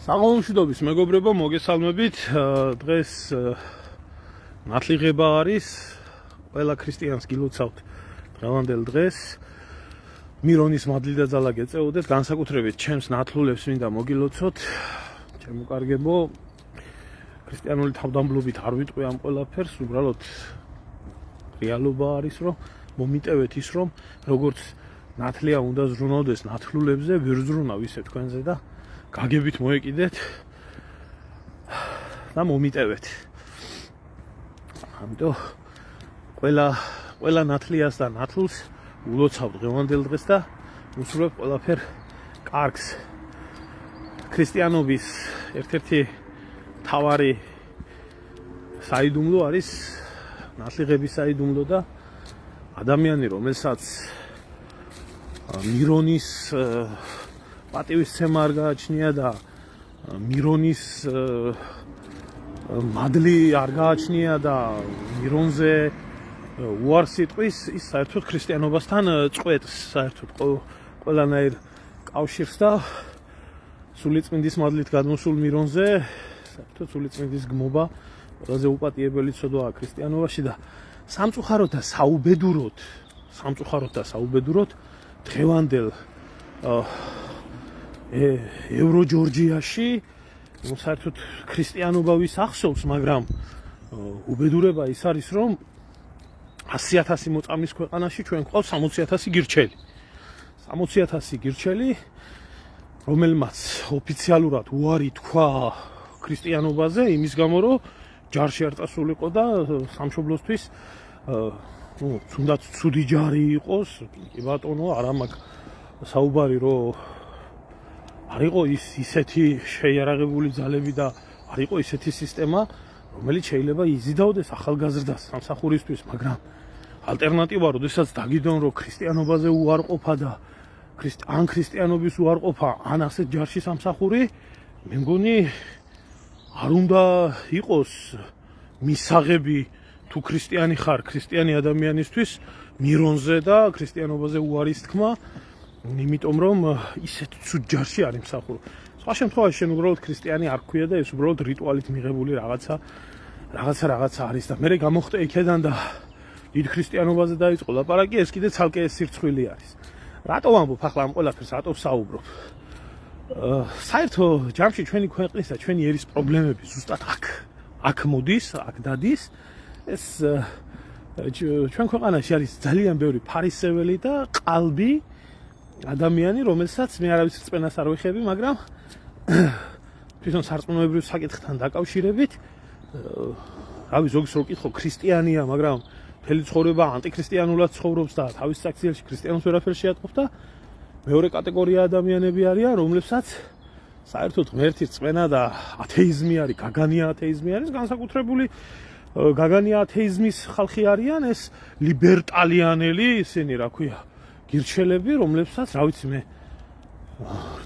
საღამომშვიდობის მეგობრებო, მოგესალმებით. დღეს ნათლიღება არის. ყველა ქრისტიანს გილოცავთ დღევანდელ დღეს. მირონის მადლი და ძალა გეწეოდეთ, განსაკუთრებით ჩემს ნათლულებს მინდა მოგილოცოთ. ჩემო კარგებო, ქრისტიანული თავდამბლობით არ ვიტყვი ამ ყველაფერს, უბრალოდ რეალობა არის, რომ მომიტევეთ ის, რომ როგორც ნათლია უნდა ზრუნავდეს ნათლულებზე, ვერ ზრუნავ ისე თქვენზე და გაგებით მოეკიდეთ და მომიტევეთ. ამიტომ ყველა ნათლიას და ნათლულს ულოცავ დღევანდელ დღეს და უსურვებ ყველაფერ კარგს. ქრისტიანობის ერთ-ერთი მთავარი საიდუმლო არის ნათლიღების საიდუმლო და ადამიანი, რომელსაც მირონის პატივისცემა არ გააჩნია და მირონის მადლი არ გააჩნია და მირონზე უარს იტყვის, ის საერთოდ ქრისტიანობასთან წყვეტს საერთოდ ყველანაირ კავშირს და სულიწმინდის მადლით გადმოსულ მირონზე საერთოდ სულიწმინდის გმობა ყველაზე უპატიებელი ცოდვაა ქრისტიანობაში და სამწუხაროდ და საუბედუროდ დღევანდელ ევროჯორჯიაში საერთოდ ქრისტიანობა ვის ახსოვს, მაგრამ უბედურება ის არის, რომ 100,000 მოწამის ქვეყანაში ჩვენ გვყავს 60,000 გირჩელი. 60,000 გირჩელი, რომელმაც ოფიციალურად უარი თქვა ქრისტიანობაზე, იმის გამო, რომ ჯარში არ წასულიყო და სამშობლოსთვის თუნდაც ცუდი ჯარი იყოს, კი ბატონო, არა მაქვს საუბარი, რომ არ იყო ისეთი შეიარაღებული ძალები და არ იყო ისეთი სისტემა, რომელიც შეიძლება იზიდავდეს ახალგაზრდას სამსახურისთვის, მაგრამ ალტერნატივა, როდესაც დაგიდონ, რომ ქრისტიანობაზე უარყოფა და ან ქრისტიანობის უარყოფა, ან ასეთ ჯარში სამსახური, მე მგონი არ უნდა იყოს მისაღები თუ ქრისტიანი ხარ, ქრისტიანი ადამიანისთვის მირონზე და ქრისტიანობაზე უარის თქმა, იმიტომ რომ ისეთ ცუდ ჯარში არ იმსახურო. სხვა შემთხვევაში შენ უბრალოდ ქრისტიანი არ გქვია და ეს უბრალოდ რიტუალით მიღებული რაღაცა არის და მე გამოხტე იქედან და დიდ ქრისტიანობაზე დაიწყო ლაპარაკი, ეს კიდე ცალკე სირცხვილი არის. რატო ვამბობ ახლა ამ ყველაფერს, რატო ვსაუბრობ? საერთო ჯამში ჩვენი ქვეყნის და ჩვენი ერის პრობლემები ზუსტად აქ მოდის, აქ დადის. ეს ჩვენ ქვეყანაში არის ძალიან ბევრი ფარისეველი და ყალბი ადამიანი, რომელსაც მე არავის რწმენას არ ვეხები, მაგრამ თვითონ სარწმუნოებრივ საკითხთან დაკავშირებით, რავი, ზოგს რო კითხო, ქრისტიანია, მაგრამ მთელი ცხოვრება ანტიქრისტიანულად ცხოვრობს და თავის საქციელში ქრისტიანს ვერაფერს შეატყობს და მეორე კატეგორია ადამიანები არიან, რომლებსაც საერთოდ ღმერთის რწმენა და ათეიზმი არის, გაგანია ათეიზმი არის, განსაკუთრებული გაგანია ათეიზმის ხალხი არიან, ეს ლიბერტალიანელი, ისინი რა ქვია, გირჩელები, რომლებსაც, რა ვიცი მე,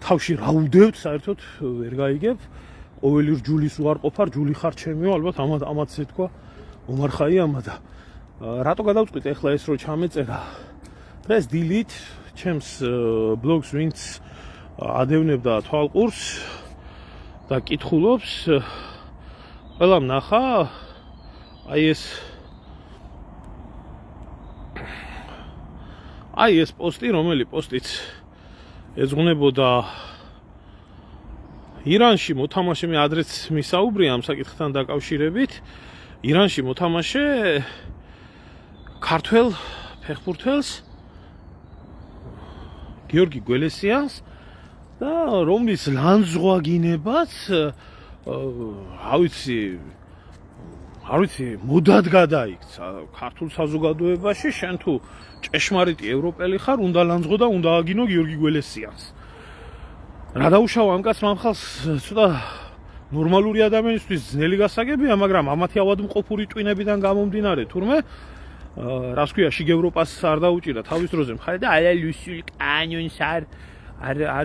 თავში რა უდევთ, საერთოდ ვერ გაიგებ, ყოველი რჯულის უარყოფა, რჯული ხარ ჩემიო, ალბათ ამაც ეთქვა ომარხაი ამა და რატო გადავწყვიტე ახლა ეს რო ჩამეწერა დღეს დილით ჩემს ბლოგს, ვინც ადევნებდა თვალყურს და კითხულობს, ყველამ ნახა ეს პოსტი, რომელი პოსტიც ეძღვნებოდა ირანში მოთამაშე, მე ადრეც მისაუბრია ამ საკითხთან დაკავშირებით, ირანში მოთამაშე ქართველ ფეხბურთელს გიორგი გველესიანს და რომლის ლანძღვაგინებაც არ ვიცი, მოდად გადაიქცა ქართულ საზოგადოებაში, შენ თუ ჭეშმარიტი ევროპელი ხარ, უნდა ლანძღო და უნდა აგინო გიორგი გველესიანს. რა დაუშავა ამ კაცს, მამხალს ცოტა ნორმალური ადამიანისთვის ძნელი გასაგებია, მაგრამ ამათი ავადმყოფური ტვინებიდან გამომდინარე, თურმე რას ქვია, შიგ ევროპას არ დაუჭირა თავის დროზე მხარი და არა ლუსიულ კანიონს არ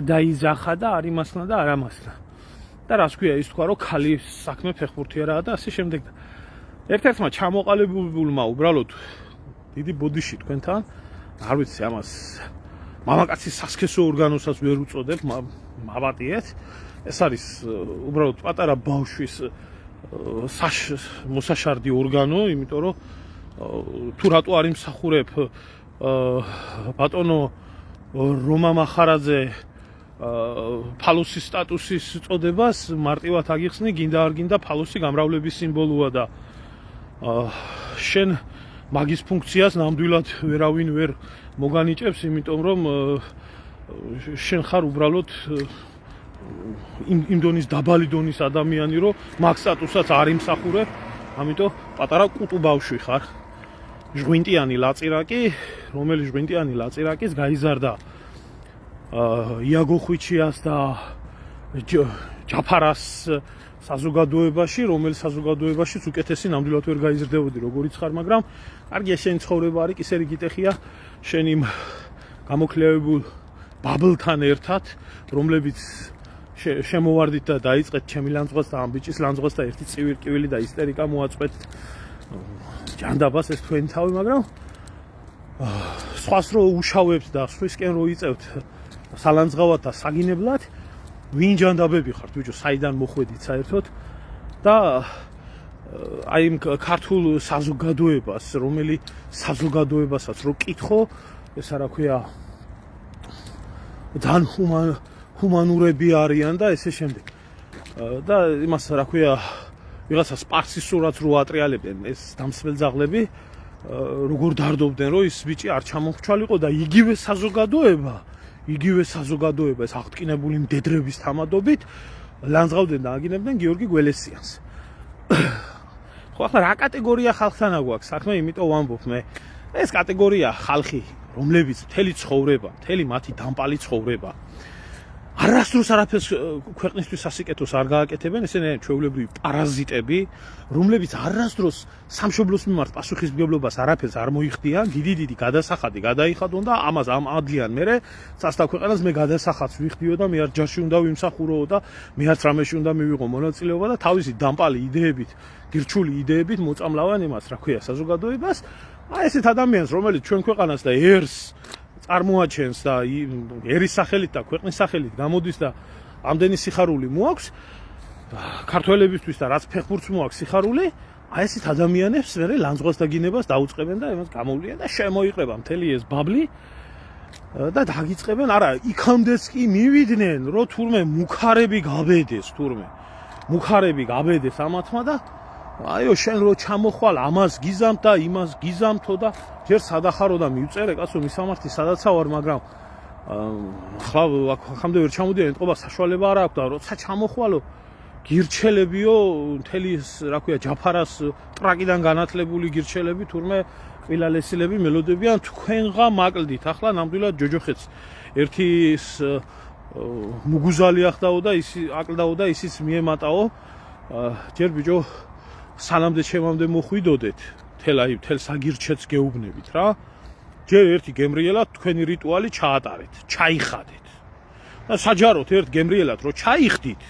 დაიზახა და არ იმასნა და არ ამასნა. და რას ქვია, ის თქვა, რომ ქალის საქმე ფეხბურთი არაა და ასე შემდეგ. ერთ-ერთმა ჩამოყალიბებულმა უბრალოდ დიდი ბოდიში თქვენთან, არ ვიცი ამას მამაკაცის სასქესო ორგანოსაც ვერ უწოდებ, მავატიეთ ეს არის უბრალოდ პატარა ბავშვის მოსაშარდი ორგანო, იმიტომ რომ თუ რატო არ იმსახურებ ბატონო რომა მახარაძე ფალოსის სტატუსის წოდებას მარტივად აგიხსნი, გინდა არ გინდა ფალოსი გამრავლების სიმბოლოა და შენ მაგის ფუნქციას ნამდვილად ვერავინ ვერ მოგანიჭებს, იმიტომ რომ შენ ხარ უბრალოდ იმ დონის დაბალი დონის ადამიანი, რომ მაგ სტატუსაც არ იმსახურებ, ამიტომ პატარა კუტუ ბავშვი ხარ. ჟღვინტიანი ლაწირაკი, რომელიც ჟღვინტიანი ლაწირაკის გაიზარდა იაგო ხვიჩიას და ჯაფარას საზოგადოებაში, რომელიც საზოგადოებაშიც უკეთესი ნამდვილად ვერ გაიზრდებოდი, როგორიც ხარ, მაგრამ კარგია შენი ცხოვრება არის, კი სერი გიტეხია შენ იმ გამოკლევებულ ბაბლთან ერთად, რომლებიც შემოვარდით და დაიწყეთ ჩემი ლანძღვას და ამ ბიჭის ლანძღვას და ერთი წივირკივილი და ისტერიკა მოაწყვეთ ჯანდაბას ეს თქვენი თავი, მაგრამ სხვას რო უშავებთ და სხვისკენ რო იწევთ სალანძღავად და საგინებლად, ვინ ჯანდაბები ხართ, ბიჭო, საიდან მოხვედით საერთოდ და აი იმ ქართულ საზოგადოებას, რომელი საზოგადოებასაც რო კითხო, ესა რა ქვია, ძალიან ჰუმანურები არიან და ესე შემდეგ. და იმას რა ქვია, ვიღაცა სპარსის სურათს რო ატრიალებენ ეს დამსმელ ძაღლები, როგორ დარდობდნენ, რომ ის ბიჭი არ ჩამოხვჩალიყო და იგივე საზოგადოება ეს აღტკინებული მდედრების თამადობით ლანძღავდნენ და აგინებდნენ გიორგი გველესიანს. ხო, ახლა რა კატეგორია ხალხთან აგვაქვს საქმე, იმიტომ ვამბობ მე. ეს კატეგორია ხალხი, რომლებიც მთელი ცხოვრება, მთელი მათი დამპალი ცხოვრება არასდროს არაფერს ქვეყნისთვის სასიკეთოს არ გააკეთებენ, ესენია ჩვეულებრივი პარაზიტები, რომლებიც არასდროს სამშობლოს მიმართ პასუხისმგებლობას არაფერს არ მოიხდიან, დიდი გადასახადი გადაიხადონ და ამას ამადლიან მერე წასდა ქვეყანას, მე გადასახადს ვიხდიო და მე არ ჯარში უნდა ვიმსახუროო და მე არც რამეში უნდა მივიღო მონაწილეობა და თავისი დამპალი იდეებით, გირჩული იდეებით მოწამლავენ იმას, რა ქვია, საზოგადოებას. აი ესეთ ადამიანს, რომელიც ჩვენ ქვეყანას და ერს წარმოაჩენს და ერის სახელით და ქვეყნის სახელით გამოდის და ამდენი სიხარული მოაქვს ქართველებისთვის და რაც ფეხბურთს მოაქვს სიხარული, აი ესეთ ადამიანებს მერე ლანძღვას და გინებას დაუწყებენ და იმას გამოვლიან და შემოიყრება მთელი ეს ბაბლი და დაგიწყებენ, არა, იქამდეც კი მივიდნენ, რომ თურმე მუქარები გაბედეს ამათმა და აიო შენ რო ჩამოხვალ ამას გიზამთ და იმას გიზამთო და ჯერ სადახარო და მივწერე კაცო მისამართი სადაცა ვარ, მაგრამ ახლა აქამდე ვერ ჩამოდიან, ეტყობა საშუალება არ აქვს და როცა ჩამოხვალო გირჩელებიო მთელი ეს რა ქვია ჯაფარას ტრაკიდან განათლებული გირჩელები თურმე ყვილალესილები მელოდებიან თქვენღა მაკლდით. ახლა ნამდვილად ჯოჯოხეთს ერთი მუგუზალი ახდაო და ის აკლდაო და ისიც მიემატაო. ჯერ ბიჭო სანამდე ჩემამდე მოხვიდოდეთ, თელ საგირჩეთს გეუბნებით რა. ჯერ ერთი გემრიელად თქვენი რიტუალი ჩაატარეთ, ჩაიხადეთ. და საჯაროდ ერთ გემრიელად რო ჩაიხდით,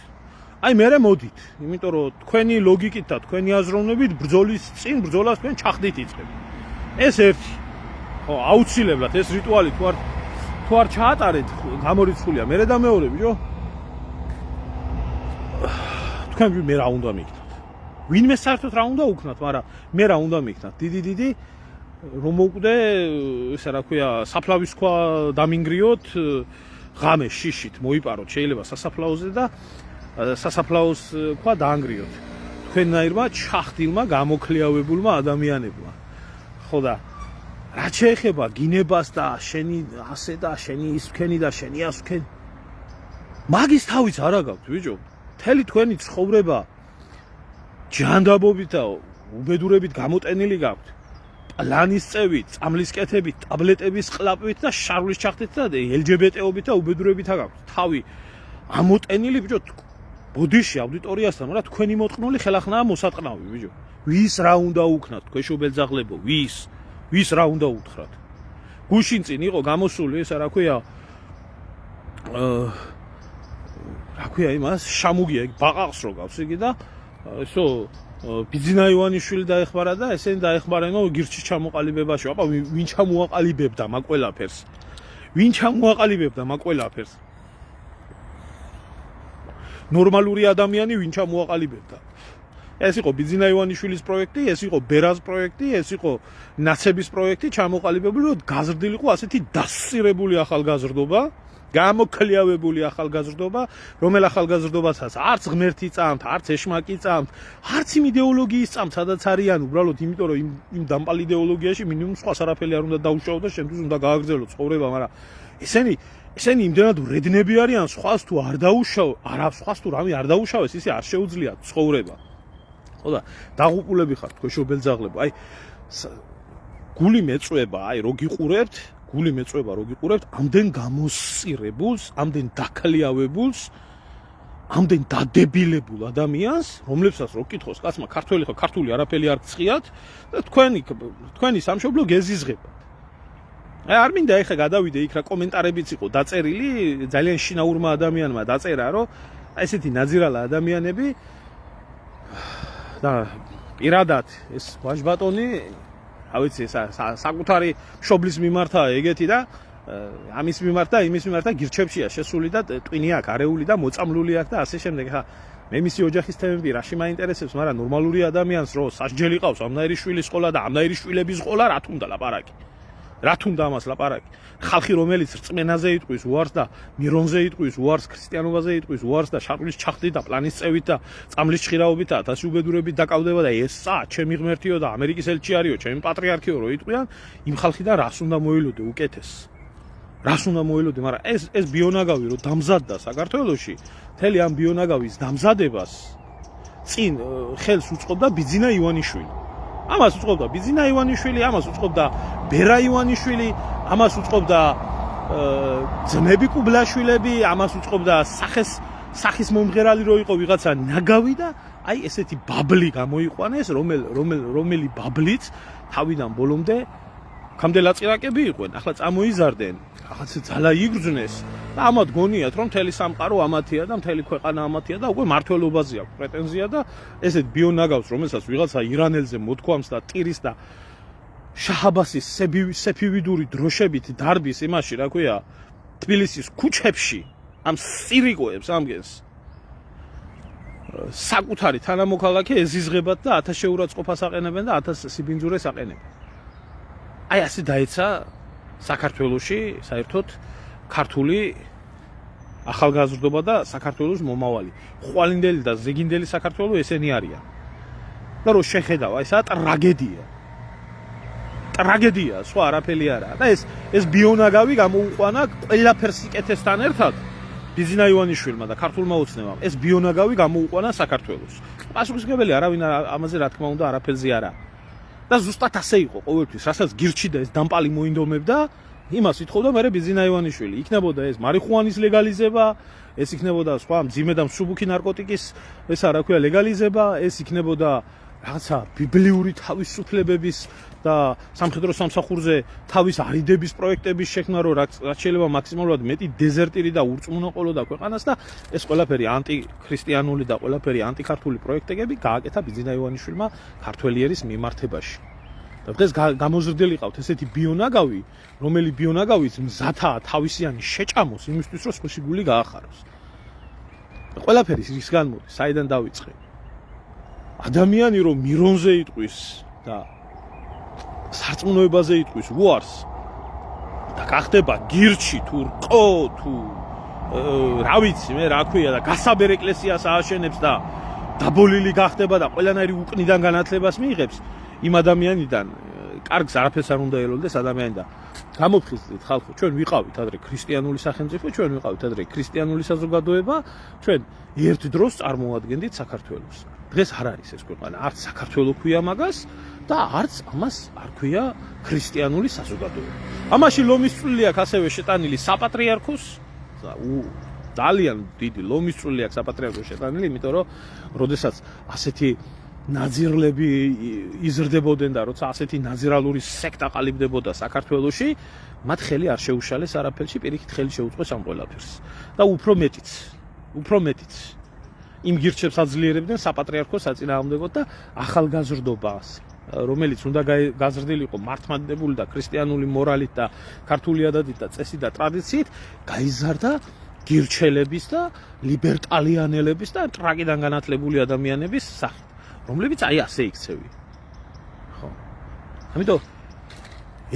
აი მერე მოდით, იმიტომ რომ თქვენი ლოგიკით და თქვენი აზროვნებით ბრძოლის წინ ბრძოლას თქვენ ჩახდით იწყებ. ეს ერთი. ხო, აუცილებლად ეს რიტუალი თუ არ ჩაატარეთ, გამორიცხულია. მერე და მეორე ბიჭო. თქვენ მე რა უნდა მიგდოთ? ვინმე საერთოდ რა უნდა უქნათ, მაგრამ მე რა უნდა მიგდათ? დიდი რომ მოკვდე, ესა რა ქვია, საფლავის ქვა დამინგრიოთ, ღამე შიშით მოიპაროთ, შეიძლება სასაფლაოზე და სასაფლაოს ქვა დაანგრიოთ. თქვენნაირმა ჩახდილმა გამოქლიავებულმა ადამიანებმა. ხო და რა შეეხება გინებას და შენი ასე და შენი ის ვქენი და შენი ას ვქენი. მაგის თავიც არა გაქვთ, ბიჭო. მთელი თქვენი ცხოვრება ჯანდაბობით და უბედურებით გამოტენილი გაქვთ. პლანის წევით, წამლის კეთებით, ტაბლეტების ყლაპებით და შარვლის ჩახდით და LGBT-ობით და უბედურებით გაქვთ. თავი ამოტენილი ბიჭო, ბოდიში აუდიტორიასთან, მაგრამ თქვენი მოტყნული ხელახნაა მოსატყნავი ბიჭო. ვის რა უნდა უქნათ, ქვეშობელძაღლებო, ვის რა უნდა უთხრათ. გუშინ წინ იყო გამოსული ესა რა ქვია იმას შამუგია ბაყაყს რო გავს იგი და ესო ბიძინა ივანიშვილი დაეხმარა და ესენი დაეხმარენო გირჩის ჩამოყალიბებაში. აბა ვინ ჩამოაყალიბებდა მაგ ყველაფერს? ნორმალური ადამიანი ვინ ჩამოაყალიბებდა. ეს იყო ბიძინა ივანიშვილის პროექტი, ეს იყო ბერას პროექტი, ეს იყო ნაცების პროექტი, ჩამოყალიბებული, რომ გაზრდილიყო ასეთი დასწირებული ახალგაზრდობა, გამოქლიავებული ახალგაზრდობა, რომელ ახალგაზრდობასაც არც ღმერთი წამთ, არც ეშმაკი წამთ, არც იმ იდეოლოგიის წამთ, სადაც არიან უბრალოდ იმიტომ, რომ იმ დამპალ იდეოლოგიაში მინიმუმ სხვას არაფერი არ უნდა დაუშავო და შემდგომ უნდა გააგრძელო ცხოვრება, მაგრამ ესენი იმდენად ურედნები არიან, სხვას თუ არ დაუშავო, სხვას თუ რამე არ დაუშავეს, ისე არ შეუძლიათ ცხოვრება. ხო და დაღუპულები ხართ ქვეშობელძაღლებო, აი გული მეწვება, აი რო გიყურებთ, ამდენ გამოსწირებულს, ამდენ დაქლიავებულს, ამდენ დადებილებულ ადამიანს, რომლებსაც რო კითხოს, კაცმა ქართველი ხო, ქართული არაფერი არ გწიათ და თქვენი სამშობლო გეზიზღებათ. აი არ მინდა ეხა გადავიდე იქ რა კომენტარებიც იყო დაწერილი, ძალიან შინაურმა ადამიანმა დაწერა, რომ აი ესეთი ნაძირალა ადამიანები და პირადად ეს ვაჟბატონი, რა ვიცი, საკუთარი მშობლის მიმართაა ეგეთი და ამის მიმართ და იმის მიმართ და გირჩებშია შესული და ტვინი აქვს, არეული და მოწამლული აქვს და ასე შემდეგ. ხა მე მისი ოჯახის თემები რაში მაინტერესებს, მაგრამ ნორმალური ადამიანს რო სასჯელი ყავს ამნაირი შვილის ყოლა და ამნაირი შვილების ყოლა, რა თუნდა ლაპარაკი. რა თუნდა ამას ლაპარაკი. ხალხი რომელიც რწმენაზე იტყვის უარს და მირონზე იტყვის უარს, ქრისტიანობაზე იტყვის უარს და შარკვლის ჩახდით და პლანის წევით და წამლის ჩხირავობით და ათასი უბედურებით დაკავდება და ესა ჩემი ღმერთიო და ამერიკის ელჩი არისო, ჩემი პატრიარქიო რო იტყვიან, იმ ხალხიდან რას უნდა მოელოდე უკეთეს. რას უნდა მოელოდე, მაგრამ ეს ბიონაგავი რო დამზადდა საქართველოში, მთელი ამ ბიონაგავის დამზადებას წინ ხელს უწყობდა ბიძინა ივანიშვილი. ამას უწყობდა ბიძინა ივანიშვილი, ამას უწყობდა ბერა ივანიშვილი, ამას უწყობდა ძმები კუბლაშვილები, ამას უწყობდა სახის მომღერალი რო იყო ვიღაცა ნაგავი და აი ესეთი ბაბლი გამოიყვანეს, რომელი ბაბლიც თავიდან ბოლომდე კამდელაწირაკები იყვნენ, ახლა წამოიზარდნენ, რაღაცა ძალა იგრძნეს და ამათ გონიათ, რომ მთელი სამყარო ამათია და მთელი ქვეყანა ამათია და უკვე მართლობაზე აქვს პრეტენზია და ესეთ ბიონაგავს, რომელსაც ვიღაცა ირანელზე მოთქვამს და ტირის და შაჰაბასის სეფივიდური დროშებით დარბის იმაში, რა ქვია, თბილისის ქუჩებში ამ სირიკოებს ამგენს საკუთარი თანამოქალაქე ეზიზღებათ და 1000 შეურაცხყოფას აყენებენ და 1000 სიბინძურეს აყენებენ. აი ასე დაეცა საქართველოში საერთოდ ქართული ახალგაზრდობა და საქართველოს მომავალი. ხვალინდელი და ზეგინდელი საქართველო ესენი არიან. და რო შეხედავ, აი ესა ტრაგედია, სხვა არაფერი არაა. და ეს ბიონაგავი გამოუყვანა ყველაფერს იკეთესთან ერთად ბიძინა ივანიშვილმა და ქართულმა ოცნებამ. ეს ბიონაგავი გამოუყვანა საქართველოს. პასუხისმგებელი არავინ ამაზე რა თქმა უნდა არაფერზე არაა. და ზუსტად ასე იყო ყოველთვის, რასაც გირჩიდა ეს დამპალი მოინდომებდა, იმას ითხოვდა მერე ბიძინა ივანიშვილი. იქნებოდა ეს მარიხუანის ლეგალიზება, ეს იქნებოდა სხვა მძიმე და მსუბუქი ნარკოტიკის ესა რა ქვია ლეგალიზება, ეს იქნებოდა რაღაცა ბიბლიური თავისუფლებების და სამხედრო სამსახურზე თავის არიდების პროექტების შექმნა, რომ რაც შეიძლება მაქსიმალურად მეტი დეზერტირი და ურწმუნოყოლო და ქვეყანას და ეს ყველაფერი ანტიქრისტიანული და ყველაფერი ანტიქართული პროექტები გააკეთა ბიძინა ივანიშვილმა ქართველიერის მიმართებაში. და დღეს გამოზრდილი ყავთ ესეთი ბიონაგავი, რომელი ბიონაგავიც მზათაა თავისიანი შეჭამოს იმისთვის, რომ სხვისი გული გაახაროს. და ყველაფერი ის განმოდის, საიდან დავიწყე? ადამიანი რომ მირონზე იტყვის და სარწმუნოებაზე იტყვის უარს და გახდება გირჩი თუ რყო თუ რა ვიცი მე რა ქვია და გასაბერ ეკლესიას ააშენებს და დაბოლილი გახდება და ყველანაირი უკნიდან განათლებას მიიღებს იმ ადამიანიდან კარგს არაფერს არ უნდა ელოდეს ადამიანი და გამოფხიზლით ხალხო, ჩვენ ვიყავით ადრე ქრისტიანული სახელმწიფო, ჩვენ ვიყავით ადრე ქრისტიანული საზოგადოება, ჩვენ ერთ დროს წარმოადგენდით საქართველოს. დღეს არ არის ეს ქვეყანა, არც საქართველო ქვია მაგას და არც ამას არ ქვია ქრისტიანული საზოგადოება. ამაში ლომის წვლილი აქვს ასევე შეტანილი საპატრიარქოს, ძალიან დიდი ლომის წვლილი აქვს საპატრიარქოს შეტანილი, იმიტომ რომ როდესაც ასეთი ნაძირლები იზრდებოდნენ და როცა ასეთი ნაძირალური სექტა ყალიბდებოდა საქართველოში, მათ ხელი არ შეუშალეს არაფერში, პირიქით ხელი შეუწყეს ამ ყველაფერს. და უფრო მეტიც იმ გირჩებს აძლიერებდნენ საპატრიარქოს საწინააღმდეგოდ და ახალგაზრდობას, რომელიც უნდა გაზრდილიყო მართლმადიდებული და ქრისტიანული მორალით და ქართული ადათით და წესით და ტრადიციით, გაიზარდა გირჩელების და ლიბერტალიანელების და ტრაგედან განათლებული ადამიანების სახით, რომლებიც აი ასე იქცევი. ხო. ამიტომ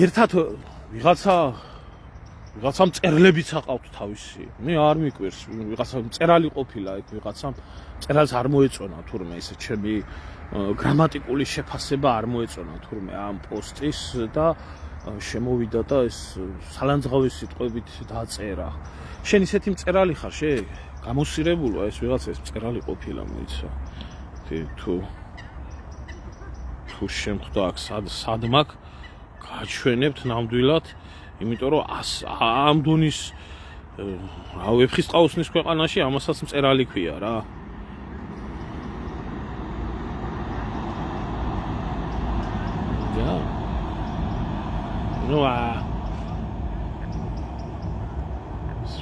ერთად ვიღაცამ წერლებიც აყავთ თავისი. მე არ მიკვირს, ვიღაცამ წერალი ყოფილა, ეგ ვიღაცამ წერალს არ მოეწონა თურმე ესე ჩემი გრამატიკული შეფასება არ მოეწონა თურმე ამ პოსტის და შემოვიდა და ეს სალანძღავი სიტყვებით დაწერა. შენ ისეთი მწერალი ხარ, გამოსირებულო ეს ვიღაცა ეს მწერალი ყოფილა, მოიცა. თუ შემხვდა აქ სად მაგ გაჩვენებთ ნამდვილად, იმიტომ რომ ამ დონის ვეფხისტყაოსნის ქვეყანაში ამასაც მწერალი ქვია რა. ნუ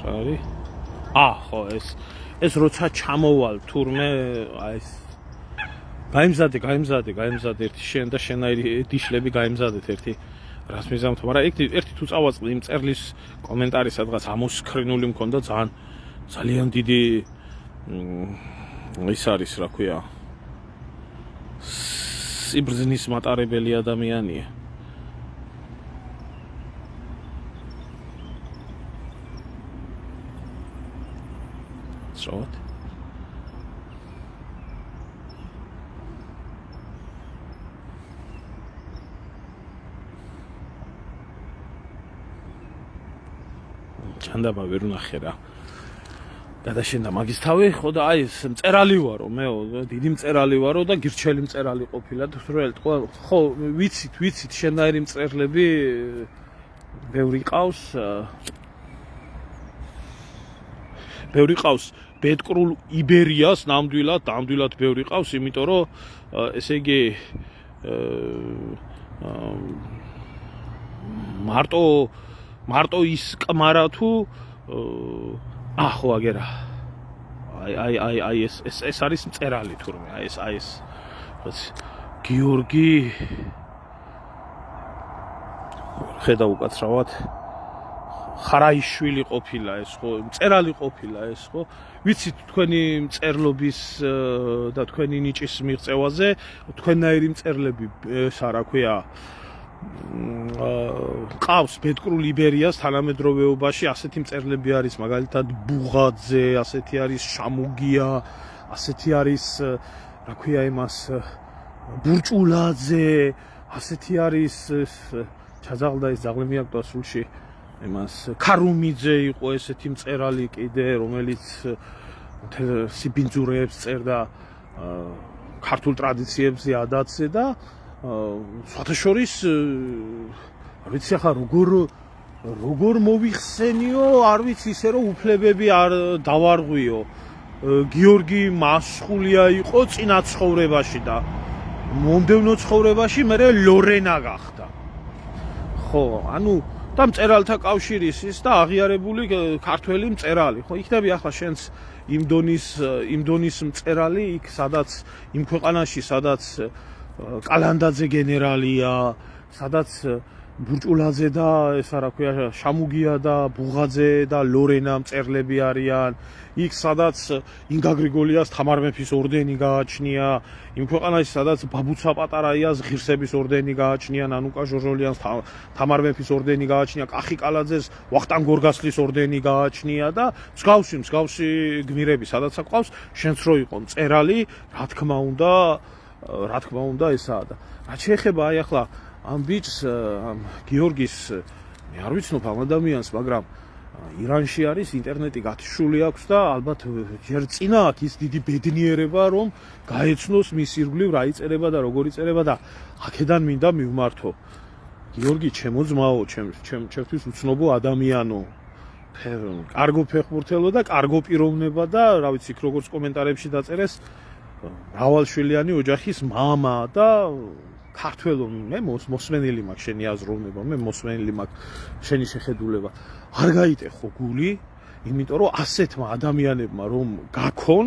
sorry. ხო, ეს როცა ჩამოვალ თურმე ეს გაიმზადე ერთი შენ და შენაირი დიშლები გაიმზადეთ ერთი რას მიზამთ, მაგრამ ერთი თუ წავაწყდი იმ წერლის კომენტარი სადღაც ამოსქრინული მქონდა ძალიან დიდი ის არის რა ქვია სიბრძნის მატარებელი ადამიანია. სწორად. ჩანდაბა ვერ ვნახე რა. გადაშენდა მაგის თავი, ხო და აი ეს მწერალი ვარო, მეო, დიდი მწერალი ვარო და გირჩელი მწერალი ყოფილა. ხო, ვიცით, შენაირი მწერლები ბევრი ყავს ბედკრულ იბერიას ნამდვილად ბევრი ყავს, იმიტომ რომ ესე იგი მარტო ის კმარა თუ ხო აგერა აი ეს არის მწერალი თურმე აი ეს გიორგი ხედა უკაცრავად ხარაიშვილი ყოფილა ეს ხო მწერალი ყოფილა ეს ხო ვიცით თქვენი მწერლობის და თქვენი ნიჭის მიღწევაზე თქვენნაირი მწერლები ეს რა ქვია ყავს ბედკრულ იბერიას თანამედროვეობაში ასეთი მწერლები არის მაგალითად ბუღაძე, ასეთი არის შამუგია, ასეთი არის რა ქვია იმას ბურჭულაძე, ასეთი არის ჩაძაღლდა ეს ძაღლი მიაკტვა სულში იმას ქარუმიძე იყო ესეთი მწერალი კიდე რომელიც სიბინძურეებს წერდა ქართულ ტრადიციებზე ადაცე და სხვათაშორის არ ვიცი ახლა როგორ მოვიხსენიო არ ვიცი ისე რომ უფლებები არ დავარღვიო გიორგი მასხულია იყო წინა ცხოვრებაში და მომდევნო ცხოვრებაში მე ლორენა გახდა ხო ანუ და მწერალთა კავშირის ის და აღიარებული ქართველი მწერალი ხო იქნები ახლა შენს იმ დონის მწერალი იქ სადაც იმ ქვეყანაში სადაც კალანდაძე გენერალია, სადაც ბურჭულაძე და ესა რა ქვია შამუგია და ბუღაძე და ლორენა მწერლები არიან, იქ სადაც ინგა გრიგოლიას თამარ მეფის ორდენი გააჩნია, იმ ქვეყანაში სადაც ბაბუცა პატარაიას ღირსების ორდენი გააჩნია, ნანუკა ჟორჟოლიანს თამარ მეფის ორდენი გააჩნია, კახი კალაძეს ვახტანგ გორგასლის ორდენი გააჩნია და მსგავსი გმირები სადაც აყავს, შენც რო იყო მწერალი, რა თქმა უნდა ესაა და რაც შეეხება აი ახლა ამ ბიჭს ამ გიორგის მე არ ვიცნობ ამ ადამიანს მაგრამ ირანში არის ინტერნეტი გათიშული აქვს და ალბათ ჯერ წინა აქ ის დიდი ბედნიერება რომ გაეცნოს მის ირგვლივ რა იწერება და როგორ იწერება და აქედან მინდა მივმართო გიორგი ჩემო ძმაო ჩემთვის უცნობო ადამიანო კარგო ფეხბურთელო და კარგო პიროვნება და რა ვიცი იქ როგორც კომენტარებში დაწერეს მრავალშვილიანი ოჯახის მამა და ქართველო მე მოსმენილი მაქვს შენი აზროვნება მე მოსმენილი მაქვს შენი შეხედულება არ გაიტეხო გული იმიტომ რომ ასეთმა ადამიანებმა რომ გაქონ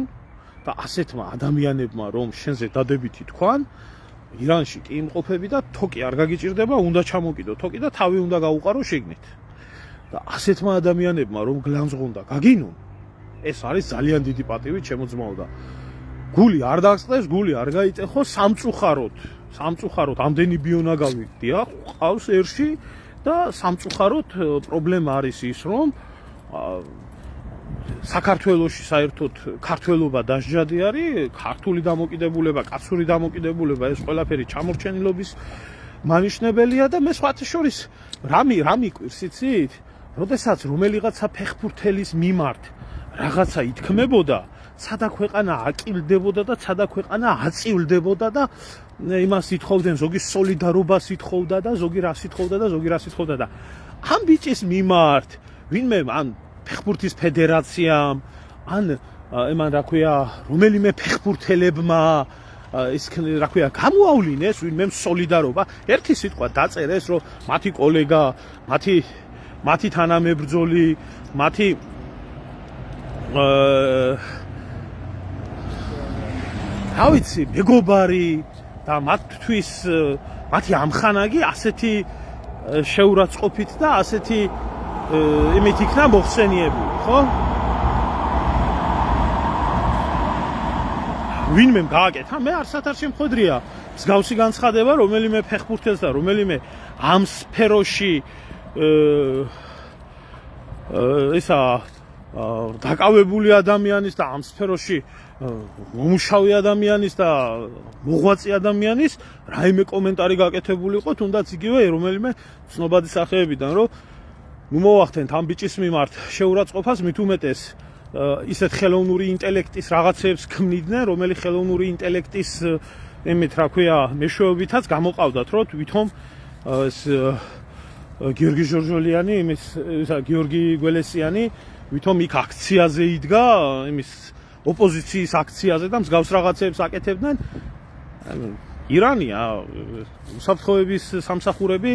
და ასეთმა ადამიანებმა რომ შენზე დადებითი თქვან ირანში კი იმყოფები და თოკი არ გაგიჭირდება უნდა ჩამოკიდო თოკი და თავი უნდა გაუყარო შიგნით და ასეთმა ადამიანებმა რომ გლანძღონდა გაგინონ ეს არის ძალიან დიდი პატივი ჩემო ძმაო და გული არ დაგწყდეს, გული არ გაიწეხო სამწუხაროდ ამდენი ბიონაგავი დიახ, ყავს ერში და სამწუხაროდ პრობლემა არის ის, რომ საქართველოში საერთოდ ქართველობა დასჯადი არის, ქართული დამოკიდებულება, კაცური დამოკიდებულება, ეს ყველაფერი ჩამორჩენილობის მანიშნებელია და მე სხვათა შორის რა მიკვირს იცით? როდესაც რომელიღაცა ფეხბურთელის მიმართ რაღაცა ითქმებოდა, სადა ქვეყანა აკილდებოდა და სადა ქვეყანა აწივლდებოდა და იმას ითხოვდნენ, ზოგი სოლიდარობას ითხოვდა და ზოგი რას ითხოვდა და ამ ბიჭის მიმართ ვინმე ან ფეხბურთის ფედერაციამ ან იმან რა ქვია რომელიმე ფეხბურთელებმა ის რა ქვია გამოავლინეს ვინმე სოლიდარობა ერთი სიტყვა დაწერეს რომ მათი კოლეგა მათი თანამებრძოლი მათი რა ვიცი მეგობარი და მათთვის მათი ამხანაგი ასეთი შეურაცხყოფით და ასეთი იმით იქნა მოხსენიებული, ხო? ვინმე გააკეთა, მე არცად არ შემხვედრია მსგავსი განცხადება რომელიმე ფეხბურთელს და რომელიმე ამ სფეროში ისა დაკავებული ადამიანის და ამ სფეროში მომუშავე ადამიანის და მოღვაწე ადამიანის რაიმე კომენტარი გაკეთებული იყო, თუნდაც იგივე რომელიმე ცნობადი სახეებიდან, რომ ნუ მოვახდენთ ამ ბიჭის მიმართ შეურაცხყოფას, მით უმეტეს ისეთ ხელოვნური ინტელექტის რაღაცებს ქმნიდნენ, რომელი ხელოვნური ინტელექტის იმით რა ქვია მეშვეობითაც გამოყავდათ, რომ თვითონ ეს გიორგი ჟორჟოლიანი, იმის გიორგი გველესიანი ვითომ იქ აქციაზე იდგა, იმის ოპოზიციის აქციაზე და მსგავს რაღაცებს აკეთებდნენ. ირანია, უსაფრთხოების სამსახურები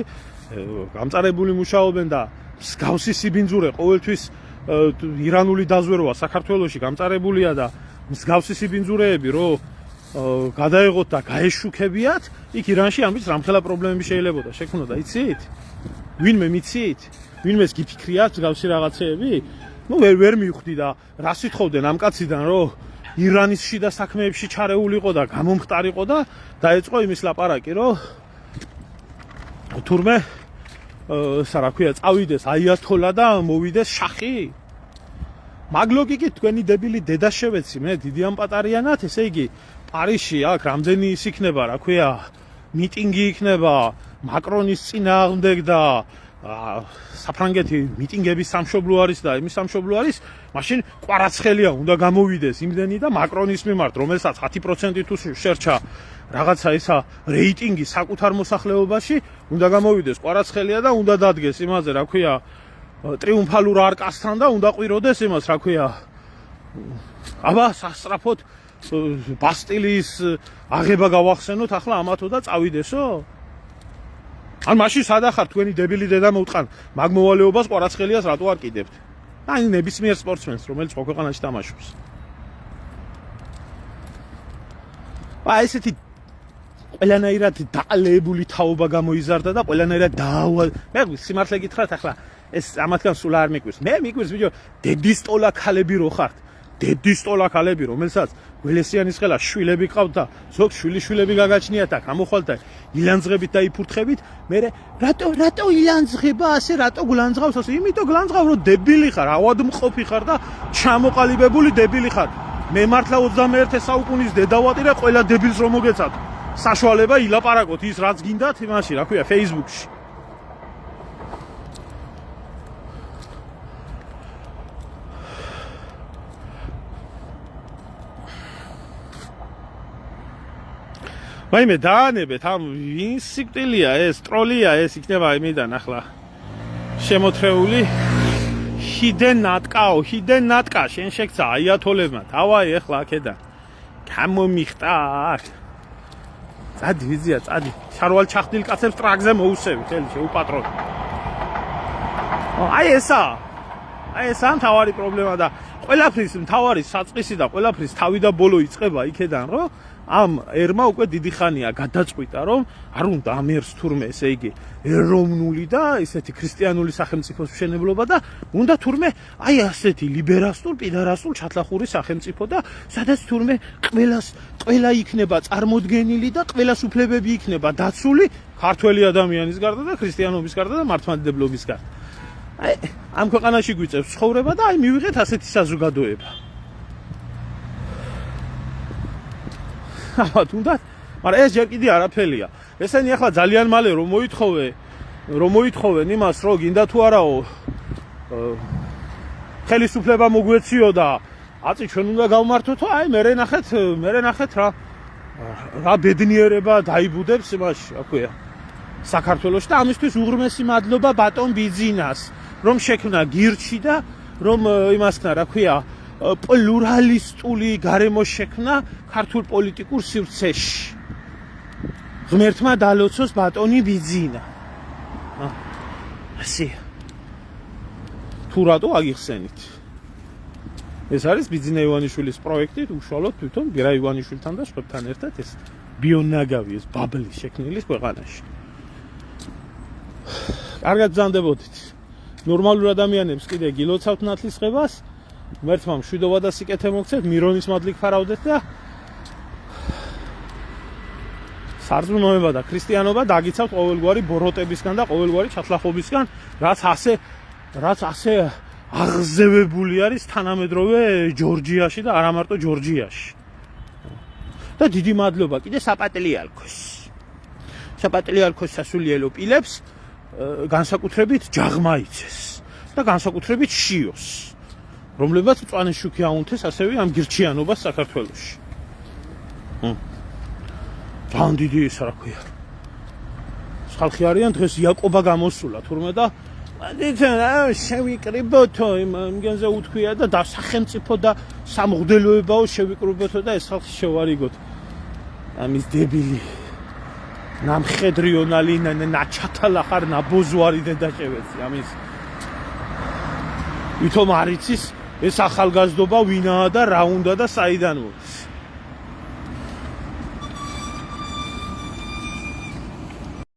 გამწარებული მუშაობენ და მსგავსი სიბინძურე ყოველთვის ირანული დაზვერვა საქართველოში გამწარებულია და მსგავსი სიბინძურეები რო გადაეღოთ და გაეშუქებიათ, იქ ირანში ამის რამხელა პრობლემები შეიძლებოდა შექმნოდა, იცით? ვინმე მიცით? ვინმეს გიფიქრიათ მსგავსი რაღაცეები? ნუ ვერ მივხვდი და რას ვითხოვდნენ ამ კაციდან, რომ ირანის შიდა საქმეებში ჩარეულიყო და გამომხტარიყო და დაეწყო იმის ლაპარაკი, რომ თურმე რა ქვია, წავიდეს აიათოლა და მოვიდეს შახი? მაგ ლოგიკით თქვენი დებილი დედა შევეცი მე დიდი ამ პატარიანად, ესე იგი პარიზში აქ რამდენი ის იქნება, რა ქვია, მიტინგი იქნება მაკრონის წინააღმდეგ და საფრანგეთი მიტინგების სამშობლო არის და იმის სამშობლო არის, მაშინ კვარაცხელია უნდა გამოვიდეს იმდენი და მაკრონის მიმართ, რომელსაც 10% თუ შერჩა რაღაცა ისა რეიტინგი საკუთარ მოსახლეობაში, უნდა გამოვიდეს კვარაცხელია და უნდა დადგეს იმაზე, რა ქვია, ტრიუმფალურ არკასთან და უნდა ყვიროდეს იმას, რა ქვია, აბა სასწრაფოდ ბასტილიის აღება გავახსენოთ ახლა ამათო და წავიდესო? ან მაშინ სადა ხარ თქვენი დებილი დედა მოუტყან მაგ მოვალეობას კვარაცხელიას რატო არ კიდებთ? აი ნებისმიერ სპორტსმენს, რომელიც სხვა ქვეყანაში თამაშობს. აი ესეთი ყველანაირად დაყალებული თაობა გამოიზარდა და ყველანაირად მე სიმართლე გითხრათ ახლა ეს ამათგან სულ არ მიკვირს. მე მიკვირს ბიჭო, დედისტოლა ქალები რო ხართ. დედისტოლა ქალები, რომელსაც გველესიანის ხელა შვილები ყავთ და ზოგ შვილიშვილები გაგაჩნიათ და გამოხვალთ და ილანძღებით და იფურთხებით, მე რატო ილანძღება ასე, რატო გლანძღავს ასე? იმიტომ გლანძღავ, რომ დებილი ხარ, ავადმყოფი ხარ და ჩამოყალიბებული დებილი ხარ. მე მართლა 21 საუკუნის დედავატი და ყველა დებილს რომ მოგეცათ საშუალება ილაპარაკოთ ის რაც გინდათ იმაში, რა ქვია, Facebook-ში. მაიმე დაანებეთ ამ ვინ სიკვდილია ეს, ტროლია ეს იქნება იმიდან ახლა შემოთრეული ჰიდენ ნატკა შენ შეგცა აიათოლებმა დავაი ახლა აქედან გამომიხტა წადი ვიზია წადი შარვალ ჩახდილ კაცებს ტრაგზე მოუსევი ხელი შეუპატრონო აი ესა მთავარი პრობლემა და ყველაფრის მთავარი საწყისი და ყველაფრის თავი და ბოლო იწყება იქედან, რომ ამ ერმა უკვე დიდი ხანია გადაწყვიტა, რომ არ უნდა ამ ერს თურმე, ესე იგი, ეროვნული და ესეთი ქრისტიანული სახელმწიფოს მშენებლობა და უნდა თურმე აი ასეთი ლიბერასტულ, პიდარასტულ ჩათლახური სახელმწიფო და სადაც თურმე ყველა იქნება წარმოდგენილი და ყველას უფლებები იქნება დაცული ქართველი ადამიანის გარდა და ქრისტიანობის გარდა და მართლმადიდებლობის გარდა. აი ამ ქვეყანაში გვიწევს ცხოვრება და აი მივიღეთ ასეთი საზოგადოება. აბა თუნდაც, მაგრამ ეს ჯერ კიდე არაფერია. ესენი ახლა ძალიან მალე რომ მოითხოვენ იმას, რომ გინდა თუ არაო ხელისუფლება მოგვეციო და აწი ჩვენ უნდა გავმართოთო, აი მე ნახეთ რა ბედნიერება დაიბუდებს იმაში, რა ქვია, საქართველოში და ამისთვის უღრმესი მადლობა ბატონ ბიძინას, რომ შექმნა გირჩი და რომ იმას ქნა, რა ქვია, პლურალისტული გარემო შექმნა ქართულ პოლიტიკურ სივრცეში. ღმერთმა დალოცოს ბატონი ბიძინა. ასე. თუ რატო აგიხსენით? ეს არის ბიძინა ივანიშვილის პროექტი, უშუალოდ თვითონ ბირა ივანიშვილთან და სხვებთან ერთად ეს ბიონაგავი, ეს ბაბლი შექმნილის ქვეყანაში. კარგად ბრძანდებოდით. ნორმალურ ადამიანებს კიდე გილოცავთ ნათლისღებას. ღმერთმა მშვიდობა და სიკეთე მოგცეთ, მირონის მადლი გფარავდეთ და სარწმუნოება და ქრისტიანობა დაგიცავთ ყოველგვარი ბოროტებისგან და ყოველგვარი ჩათლახობისგან, რაც ასე აღზევებული არის თანამედროვე ჯორჯიაში და არა მარტო ჯორჯიაში. და დიდი მადლობა კიდე საპატრიარქოს. საპატრიარქოს სასულიერო პირებს განსაკუთრებით ჯაღმა იცეს და განსაკუთრებით შიოს, რომლებაც მწვანე შუქი აუნთეს ასევე ამ გირჩიანობას საქართველოში. ძალიან დიდი ის რა ქვია. ხალხი არიან დღეს იაკობა გამოსულა თურმე და შევიკრიბოთო იმგენზე უთქვია და სახელმწიფო და სამღვდელოებაო შევიკრიბოთო და ეს ხალხი შევარიგოთ. ამის დებილი ნამხედრიონალი ნაჩათალახარ ნაბოზვარი დედაჭევეცი ამის ვითომ არ იცის ეს ახალგაზრდობა ვინაა და რა უნდა და საიდან მოდის.